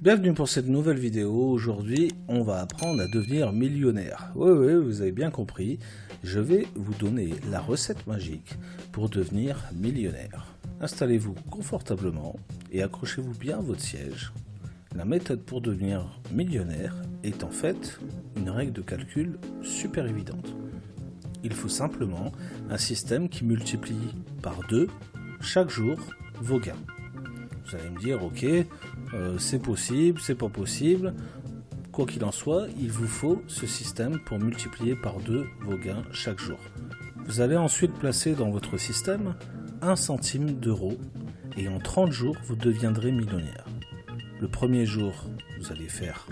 Bienvenue pour cette nouvelle vidéo. Aujourd'hui, on va apprendre à devenir millionnaire. Oui, vous avez bien compris. Je vais vous donner la recette magique pour devenir millionnaire. Installez-vous confortablement et accrochez-vous bien à votre siège. La méthode pour devenir millionnaire est en fait une règle de calcul super évidente. Il faut simplement un système qui multiplie par 2 chaque jour vos gains. Vous allez me dire, ok, c'est possible, c'est pas possible. Quoi qu'il en soit, il vous faut ce système pour multiplier par 2 vos gains chaque jour. Vous allez ensuite placer dans votre système 1 centime d'euro et en 30 jours, vous deviendrez millionnaire. Le premier jour, vous allez faire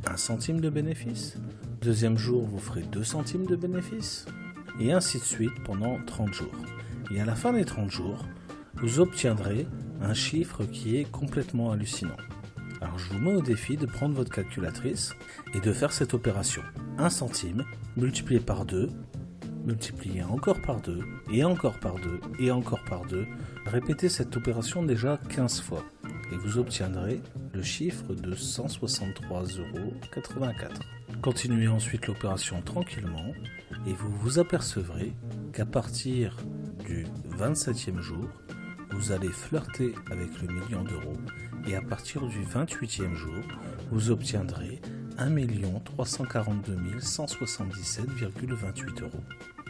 1 centime de bénéfice. Le deuxième jour, vous ferez 2 centimes de bénéfice. Et ainsi de suite pendant 30 jours. Et à la fin des 30 jours, vous obtiendrez un chiffre qui est complètement hallucinant. Alors je vous mets au défi de prendre votre calculatrice et de faire cette opération. 1 centime multiplié par 2, multiplié encore par 2, et encore par 2, et encore par 2. Répétez cette opération déjà 15 fois et vous obtiendrez le chiffre de 163,84 €. Continuez ensuite l'opération tranquillement et vous vous apercevrez qu'à partir du 27e jour, vous allez flirter avec le million d'euros et à partir du 28e jour, vous obtiendrez 1 342 177,28 €.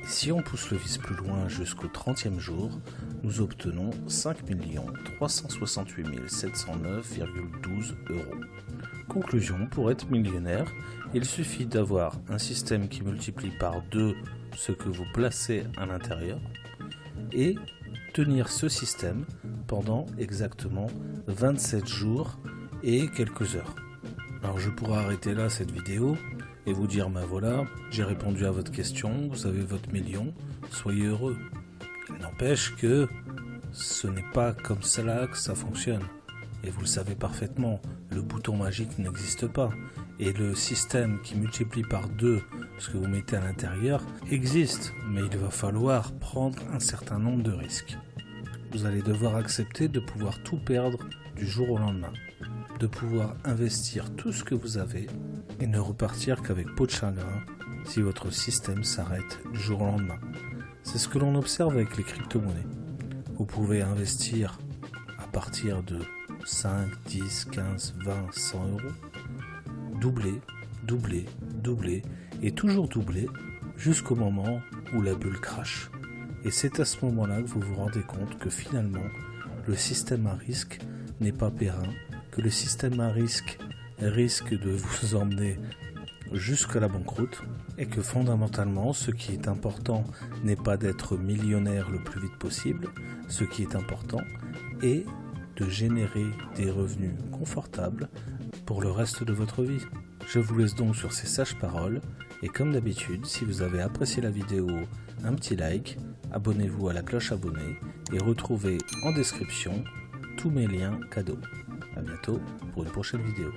Et si on pousse le vice plus loin jusqu'au 30e jour, nous obtenons 5 368 709,12 €. Conclusion, pour être millionnaire, il suffit d'avoir un système qui multiplie par 2 ce que vous placez à l'intérieur et tenir ce système pendant exactement 27 jours et quelques heures. Alors je pourrais arrêter là cette vidéo et vous dire, ben voilà, j'ai répondu à votre question, vous avez votre million, soyez heureux. Il n'empêche que ce n'est pas comme cela que ça fonctionne. Et vous le savez parfaitement, le bouton magique n'existe pas. Et le système qui multiplie par 2 ce que vous mettez à l'intérieur existe, mais il va falloir prendre un certain nombre de risques. Vous allez devoir accepter de pouvoir tout perdre du jour au lendemain, de pouvoir investir tout ce que vous avez et ne repartir qu'avec peau de chagrin si votre système s'arrête du jour au lendemain. C'est ce que l'on observe avec les crypto-monnaies. Vous pouvez investir à partir de 5, 10, 15, 20, 100 €, doubler et toujours doubler jusqu'au moment où la bulle crache. Et c'est à ce moment-là que vous vous rendez compte que finalement le système à risque n'est pas périn, que le système à risque de vous emmener jusqu'à la banqueroute et que fondamentalement ce qui est important n'est pas d'être millionnaire le plus vite possible, ce qui est important est de générer des revenus confortables pour le reste de votre vie. Je vous laisse donc sur ces sages paroles et comme d'habitude, si vous avez apprécié la vidéo, un petit like, abonnez-vous à la cloche abonnée et retrouvez en description tous mes liens cadeaux. A bientôt pour une prochaine vidéo.